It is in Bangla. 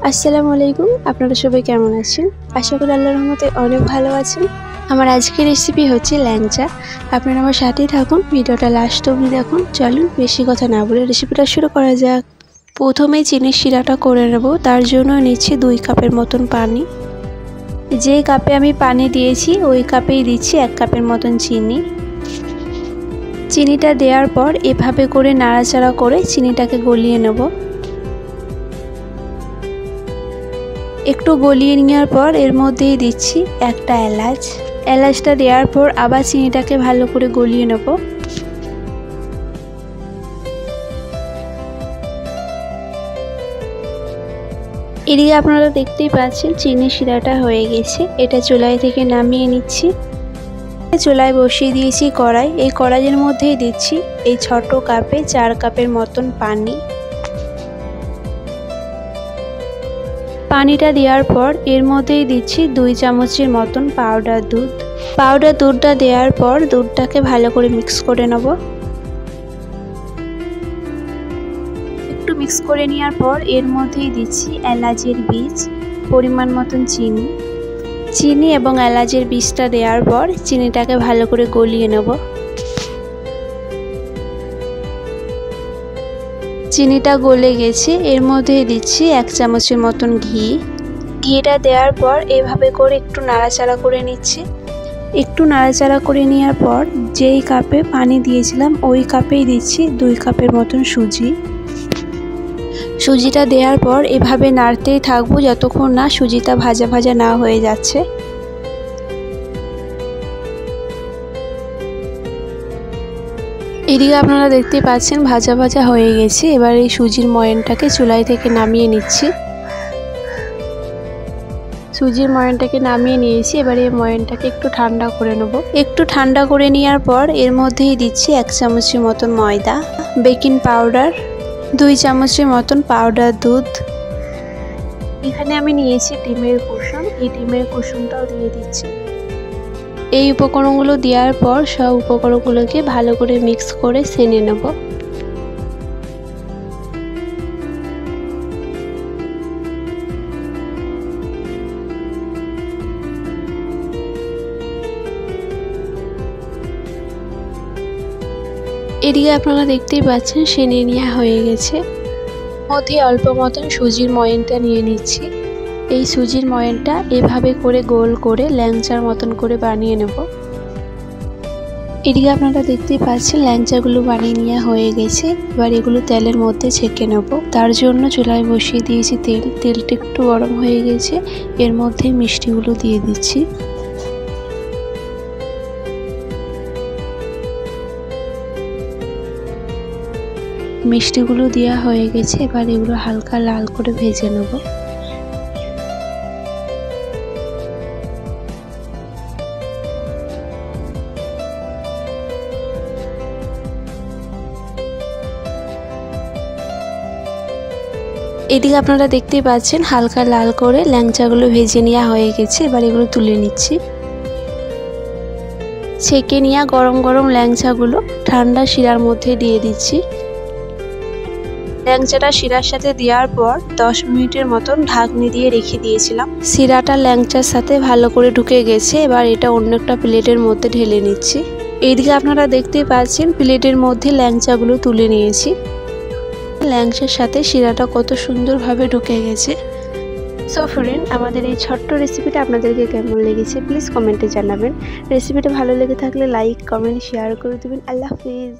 আসসালামু আলাইকুম। আপনারা সবাই কেমন আছেন? আশা করি আল্লাহর রহমতে অনেক ভালো আছেন। আমার আজকের রেসিপি হচ্ছে ল্যাংচা। আপনারা আমার সাথেই থাকুন, ভিডিওটা লাস্ট অবধি দেখুন। চলুন বেশি কথা না বলে রেসিপিটা শুরু করা যাক। প্রথমেই চিনির শিরাটা করে নেব। তার জন্য নিচ্ছি 2 কাপের মতন পানি। যে কাপে আমি পানি দিয়েছি ওই কাপেই দিচ্ছি 1 কাপের মতন চিনি। চিনিটা দেওয়ার পর এভাবে করে নাড়াচাড়া করে চিনিটাকে গলিয়ে নেব। একটু গলিয়ে নেওয়ার পর এর মধ্যেই দিচ্ছি একটা এলাচ। এলাচটা দেওয়ার পর আবার চিনিটাকে ভালো করে গলিয়ে নেব। এদিকে আপনারা দেখতেই পাচ্ছেন চিনির শিরাটা হয়ে গেছে। এটা চুলায় থেকে নামিয়ে নিচ্ছি। চুলায় বসিয়ে দিয়েছি কড়াই। এই কড়াইয়ের মধ্যেই দিচ্ছি এই ছোট কাপে 4 কাপের মতন পানি। পানিটা দেওয়ার পর এর মধ্যেই দিচ্ছি 2 চামচের মতন পাউডার দুধ। পাউডার দুধটা দেওয়ার পর দুধটাকে ভালো করে মিক্স করে নেব। একটু মিক্স করে নেওয়ার পর এর মধ্যেই দিচ্ছি এলাচের বীজ, পরিমাণ মতন চিনি এবং এলাচের বীজটা দেওয়ার পর চিনিটাকে ভালো করে গলিয়ে নেব। চিনিটা গলে গেছে। এর মধ্যে দিচ্ছি 1 চামচের মতন ঘি। ঘিটা দেওয়ার পর এভাবে করে একটু নাড়াচাড়া করে নিচ্ছি। একটু নাড়াচাড়া করে নেওয়ার পর যেই কাপে পানি দিয়েছিলাম ওই কাপেই দিচ্ছি 2 কাপের মতন সুজি। সুজিটা দেওয়ার পর এভাবে নাড়তেই থাকবো যতক্ষণ না সুজিটা ভাজা ভাজা না হয়ে যাচ্ছে। এদিকে আপনারা দেখতে পাচ্ছেন ভাজা ভাজা হয়ে গেছে। এবার এই সুজির ময়ানটাকে চুলাই থেকে নামিয়ে নিচ্ছি। সুজির ময়ানটাকে নামিয়ে নিয়েছি। এবার এই ময়ানটাকে একটু ঠান্ডা করে নেব। একটু ঠান্ডা করে নেওয়ার পর এর মধ্যেই দিচ্ছি 1 চামচের মতন ময়দা, বেকিং পাউডার, 2 চামচের মতন পাউডার দুধ। এখানে আমি নিয়েছি ডিমের কুসুম। এই ডিমের কুসুমটাও দিয়ে দিচ্ছি। এই উপকরণগুলো দেওয়ার পর সব উপকরণগুলোকে ভালো করে মিক্স করে সেনে নেব। এদিকে আপনারা দেখতেই পাচ্ছেন সেনে নেওয়া হয়ে গেছে। মধ্যে অল্প মতন সুজির ময়ানটা নিয়ে নিচ্ছি। এই সুজির ময়ানটা এভাবে করে গোল করে ল্যাংচার মতন করে বানিয়ে নেব। এদিকে আপনারা দেখতেই পাচ্ছেন ল্যাংচাগুলো বানিয়ে নেওয়া হয়ে গেছে। এবার এগুলো তেলের মধ্যে ছেঁকে নেব। তার জন্য চুলায় বসিয়ে দিয়েছি তেল। তেলটা একটু গরম হয়ে গেছে। এর মধ্যে মিষ্টিগুলো দিয়ে দিচ্ছি। মিষ্টিগুলো দেওয়া হয়ে গেছে। এবার এগুলো হালকা লাল করে ভেজে নেব। এদিকে আপনারা দেখতেই পাচ্ছেন হালকা লাল করে ল্যাংচাগুলো ভেজে নেওয়া হয়ে গেছে। এবার এগুলো তুলে নিচ্ছি। ছেঁকে নেওয়া গরম গরম ল্যাংচাগুলো ঠান্ডা শিরার মধ্যে দিয়ে দিচ্ছি। ল্যাংচাটা শিরার সাথে দেওয়ার পর 10 মিনিটের মতন ঢাকনি দিয়ে রেখে দিয়েছিলাম। শিরাটা ল্যাংচার সাথে ভালো করে ঢুকে গেছে। এবার এটা অন্য একটা প্লেটের মধ্যে ঢেলে নিচ্ছি। এইদিকে আপনারা দেখতেই পাচ্ছেন প্লেটের মধ্যে ল্যাংচাগুলো তুলে নিয়েছি। ল্যাংচার সাথে শিরাটা কত সুন্দরভাবে ঢুকে গেছে। সো ফ্রেন্ড, আমাদের এই ছোট্ট রেসিপিটা আপনাদেরকে কেমন লেগেছে প্লিজ কমেন্টে জানাবেন। রেসিপিটা ভালো লেগে থাকলে লাইক, কমেন্ট, শেয়ার করে দেবেন। আল্লাহ হাফিজ।